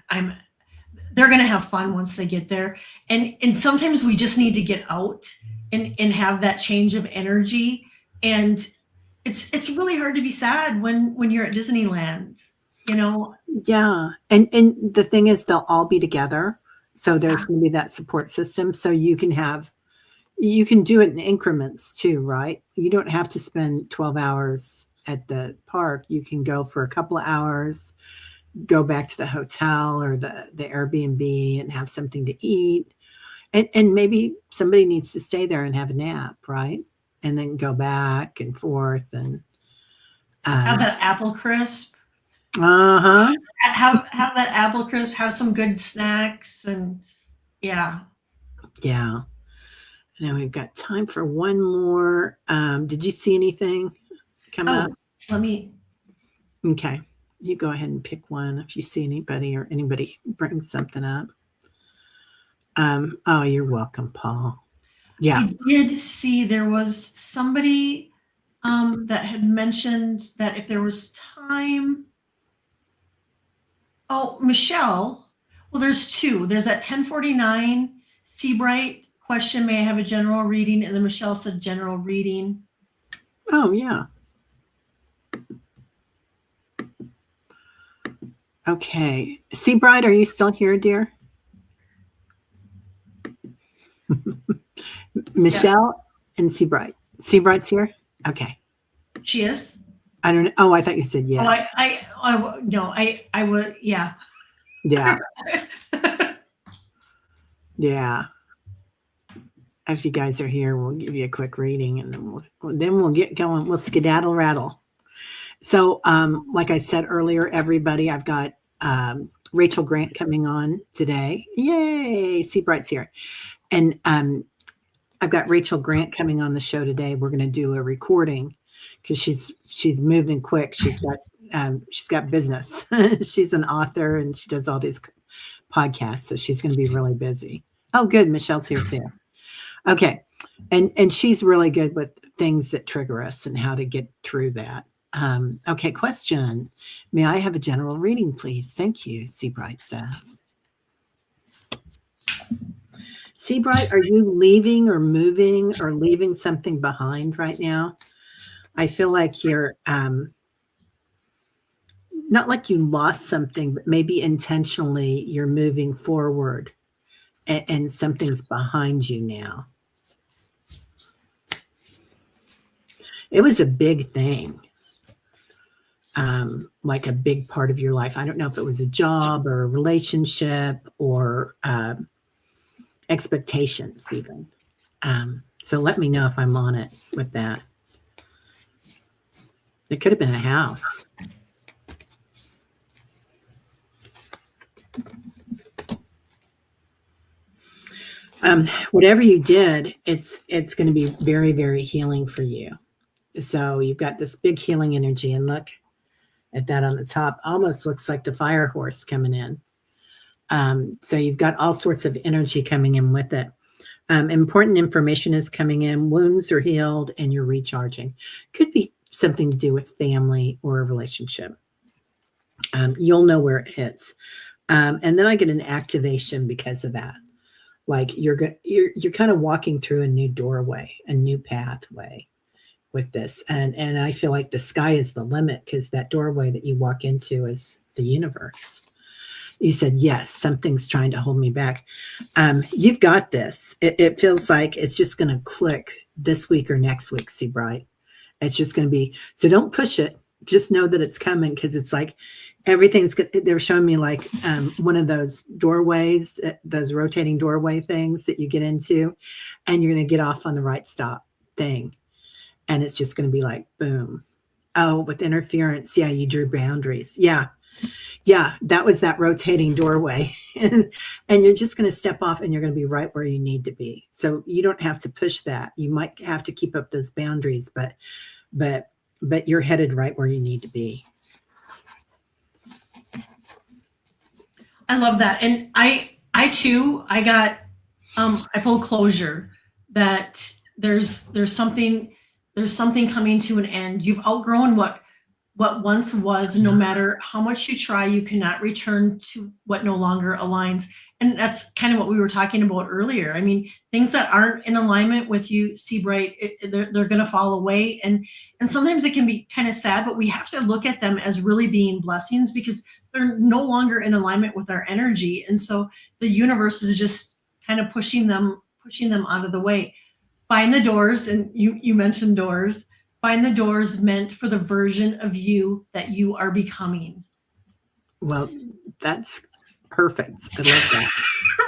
they're going to have fun once they get there. And sometimes we just need to get out and have that change of energy, and it's really hard to be sad when you're at Disneyland, you know.
Yeah. And the thing is, they'll all be together. So there's going to be that support system. So you can do it in increments too, right? You don't have to spend 12 hours at the park. You can go for a couple of hours, go back to the hotel or the Airbnb and have something to eat. And maybe somebody needs to stay there and have a nap, right? And then go back and forth and
Have that apple crisp.
uh-huh.
Have that apple crisp, have some good snacks, and yeah.
Yeah. Now we've got time for one more. Did you see anything come up?
Oh, let me
Okay. You go ahead and pick one if you see anybody or anybody brings something up. Oh, you're welcome, Paul. Yeah.
I did see there was somebody that had mentioned that if there was time. Oh, Michelle. Well, there's two. There's at 10:49 Seabright question. May I have a general reading? And then Michelle said general reading.
Oh, yeah. Okay. Seabright, are you still here, dear? Michelle and Seabright. Seabright's here? Okay.
She is.
I don't know. Oh, I thought you said yes.
No, I would, yeah.
Yeah. Yeah. If you guys are here, we'll give you a quick reading and then we'll get going. We'll skedaddle rattle. So, like I said earlier, everybody, I've got Rachel Grant coming on today. Yay! Seabright's here. And I've got Rachel Grant coming on the show today. We're going to do a recording because she's moving quick. She's got business. She's an author and she does all these podcasts, so she's going to be really busy. Oh, good. Michelle's here too. Okay. And she's really good with things that trigger us and how to get through that. Okay, question. May I have a general reading, please? Thank you, Seabright says. Seabright, are you leaving or moving or leaving something behind right now? I feel like you're not like you lost something, but maybe intentionally you're moving forward and something's behind you now. It was a big thing, like a big part of your life. I don't know if it was a job or a relationship or expectations, even. So let me know if I'm on it with that. It could have been a house. Whatever you did, it's going to be very, very healing for you. So you've got this big healing energy, and look at that on the top. Almost looks like the fire horse coming in. So you've got all sorts of energy coming in with it. Important information is coming in. Wounds are healed, and you're recharging. Could be something to do with family or a relationship. You'll know where it hits. And then I get an activation because of that. Like you're kind of walking through a new doorway, a new pathway with this. And I feel like the sky is the limit because that doorway that you walk into is the universe. You said, yes, something's trying to hold me back. You've got this. It feels like it's just going to click this week or next week, Seabright. It's just going to be, so don't push it. Just know that it's coming because it's like everything's good. They're showing me like one of those doorways, those rotating doorway things that you get into, and you're going to get off on the right stop thing. And it's just going to be like, boom. Oh, with interference. Yeah, you drew boundaries. Yeah. Yeah, that was that rotating doorway. And you're just going to step off and you're going to be right where you need to be. So you don't have to push that. You might have to keep up those boundaries, but you're headed right where you need to be.
I love that. And I got I pulled closure that there's something coming to an end. You've outgrown what once was. No matter how much you try, you cannot return to what no longer aligns. And that's kind of what we were talking about earlier. I mean, things that aren't in alignment with you, Seabright, they're going to fall away. And sometimes it can be kind of sad, but we have to look at them as really being blessings because they're no longer in alignment with our energy. And so the universe is just kind of pushing them out of the way. Find the doors, and you mentioned doors. Find the doors meant for the version of you that you are becoming.
Well, that's perfect. I love that.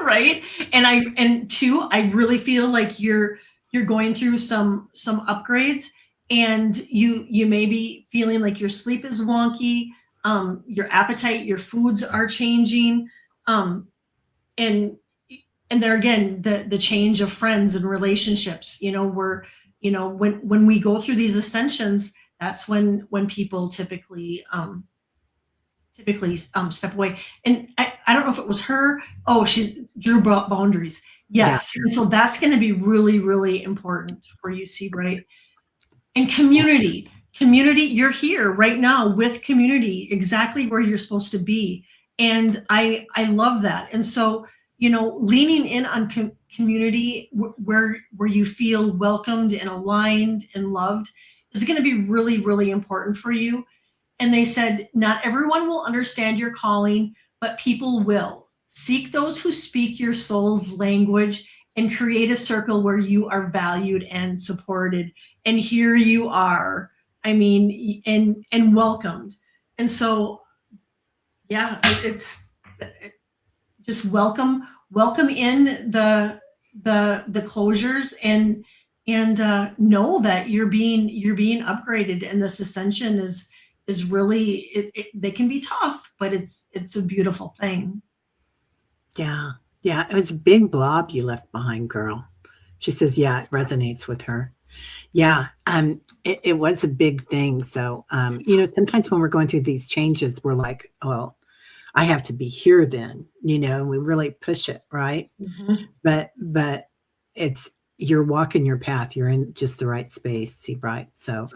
Right. And I really feel like you're going through some upgrades, and you may be feeling like your sleep is wonky, your appetite, your foods are changing, and there again, the change of friends and relationships, when we go through these ascensions, that's when people typically step away. And I don't know if it was her. Oh, she's drew boundaries. Yes. Yeah. And so that's going to be really, really important for you, Seabright. And community, you're here right now with community, exactly where you're supposed to be. And I love that. And so, leaning in on community where you feel welcomed and aligned and loved is going to be really, really important for you. And they said, not everyone will understand your calling, but people will. Seek those who speak your soul's language and create a circle where you are valued and supported. And here you are. I mean, and welcomed. And so, yeah, it's just welcome in the closures and know that you're being upgraded, and this ascension is really they can be tough, but it's a beautiful thing.
Yeah. It was a big blob you left behind, girl. She says, yeah, it resonates with her. Yeah. It was a big thing. So, sometimes when we're going through these changes, we're like, well, I have to be here then, we really push it. Right. Mm-hmm. But you're walking your path. You're in just the right space, Seabright. So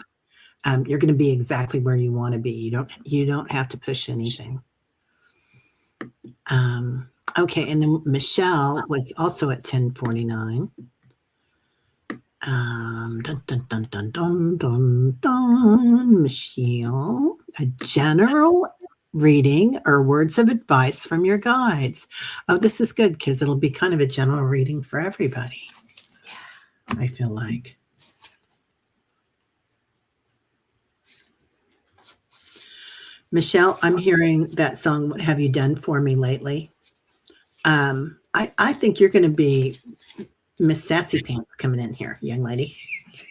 You're going to be exactly where you want to be. You don't have to push anything. Okay, and then Michelle was also at 1049. Dun, dun, dun, dun, dun, dun, dun. Michelle, a general reading or words of advice from your guides. Oh, this is good because it'll be kind of a general reading for everybody. Yeah, I feel like. Michelle, I'm hearing that song, What Have You Done For Me Lately? I think you're going to be Miss Sassy Pants coming in here, young lady.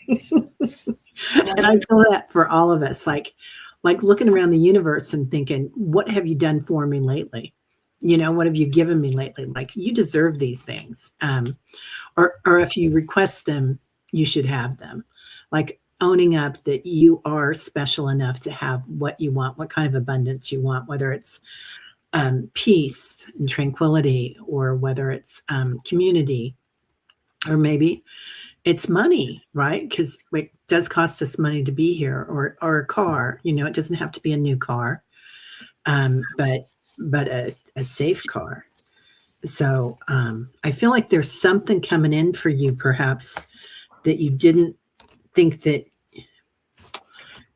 And I feel that for all of us, like looking around the universe and thinking, what have you done for me lately? What have you given me lately? Like, you deserve these things. Or if you request them, you should have them. Like, owning up that you are special enough to have what you want, what kind of abundance you want, whether it's peace and tranquility, or whether it's community, or maybe it's money, right? Because it does cost us money to be here, or a car. It doesn't have to be a new car, but a safe car. So I feel like there's something coming in for you, perhaps, that you didn't think that.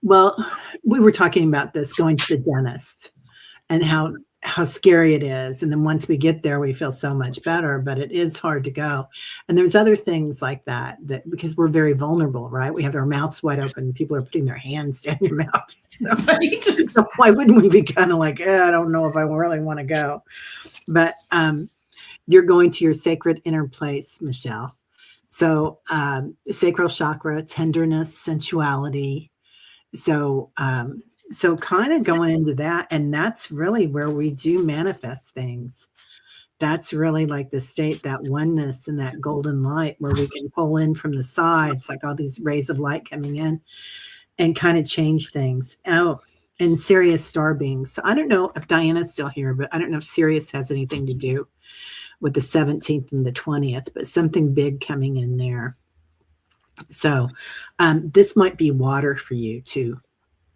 Well, we were talking about this, going to the dentist, and how scary it is. And then once we get there, we feel so much better, but it is hard to go. And there's other things like that because we're very vulnerable, right? We have our mouths wide open. People are putting their hands down your mouth. So why wouldn't we be kind of like, I don't know if I really want to go. But you're going to your sacred inner place, Michelle. So sacral chakra, tenderness, sensuality. So kind of going into that, and that's really where we do manifest things. That's really like the state, that oneness and that golden light, where we can pull in from the sides, like all these rays of light coming in and kind of change things. Oh, and Sirius star beings. So I don't know if Diana's still here, but I don't know if Sirius has anything to do with the 17th and the 20th, but something big coming in there. So this might be water for you too,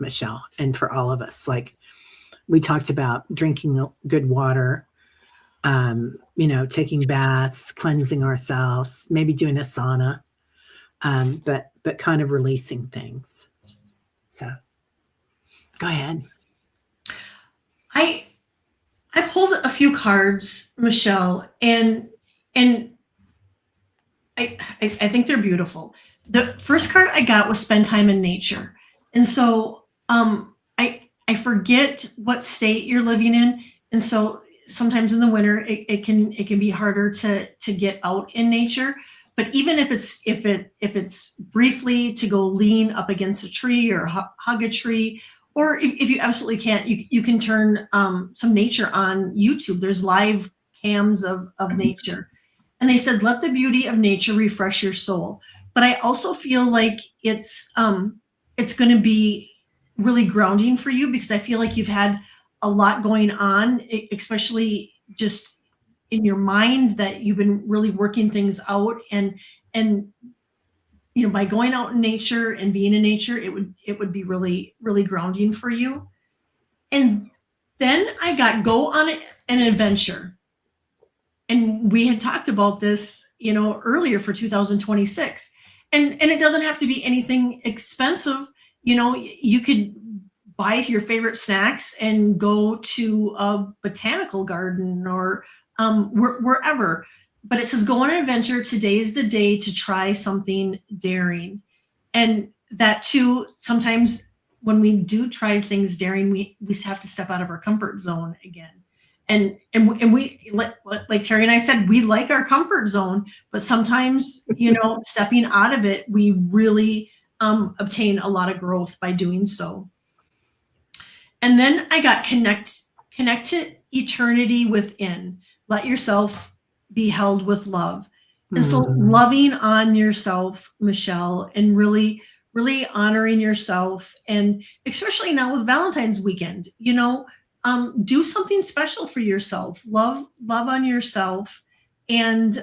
Michelle, and for all of us. Like, we talked about drinking good water, taking baths, cleansing ourselves, maybe doing a sauna, but kind of releasing things. So go ahead.
I pulled a few cards, Michelle, and I think they're beautiful. The first card I got was spend time in nature. And so I forget what state you're living in. And so sometimes in the winter it can be harder to get out in nature. But even if it's briefly to go lean up against a tree or hug a tree, or if you absolutely can't, you can turn some nature on YouTube. There's live cams of nature. And they said, let the beauty of nature refresh your soul. But I also feel like it's going to be really grounding for you, because I feel like you've had a lot going on, especially just in your mind, that you've been really working things out. And by going out in nature and being in nature, it would be really, really grounding for you. And then I got go on an adventure. And we had talked about this, earlier for 2026. And it doesn't have to be anything expensive. You could buy your favorite snacks and go to a botanical garden or wherever. But it says, go on an adventure. Today's the day to try something daring. And that too, sometimes when we do try things daring, we have to step out of our comfort zone again. And we, like Terry and I said, we like our comfort zone, but sometimes, stepping out of it, we really obtain a lot of growth by doing so. And then I got connect to eternity within. Let yourself be held with love. And so loving on yourself, Michelle, and really, really honoring yourself. And especially now with Valentine's weekend, do something special for yourself. Love on yourself, and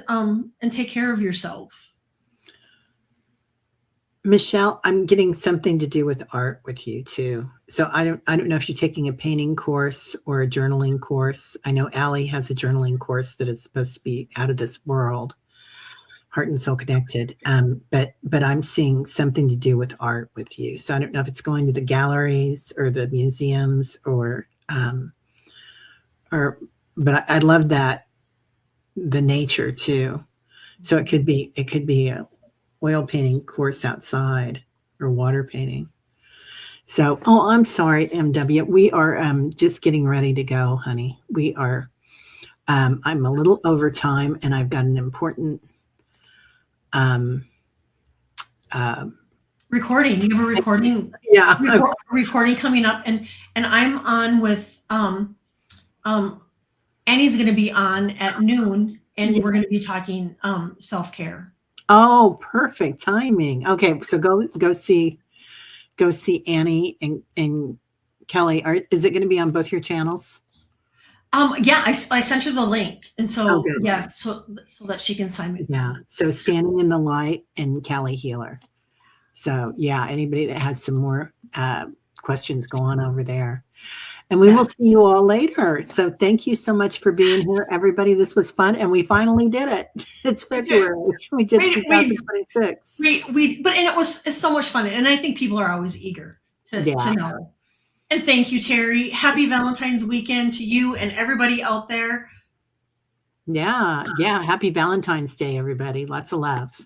take care of yourself.
Michelle, I'm getting something to do with art with you too. So I don't know if you're taking a painting course or a journaling course. I know Allie has a journaling course that is supposed to be out of this world, heart and soul connected. But I'm seeing something to do with art with you. So I don't know if it's going to the galleries or the museums or but I love that the nature too. So it could be a oil painting course outside or water painting. So, oh, I'm sorry, MW. We are just getting ready to go, honey. We are. I'm a little over time, and I've got an important. Um, uh,
Recording. You have a recording
yeah,
recording coming up, and I'm on with Annie's going to be on at noon, and
yeah.
we're going to be talking self-care.
Oh, perfect timing. Okay, so go see Annie and Kelly. Is it going to be on both your channels?
Yeah, I sent her the link, and
Oh,
so
good.
yeah, so that she can sign me.
Yeah. So Standing in the Light and Calihealer. So yeah, anybody that has some more questions, go on over there. And we
Yeah.
will see you all later. So thank you so much for being here, everybody. This was fun, and we finally did it. It's February. We did
We
2026.
but it's so much fun, and I think people are always eager to
Yeah.
know. And thank you, Teri. Happy Valentine's weekend to you and everybody out there.
Yeah. Yeah. Happy Valentine's Day, everybody. Lots of love.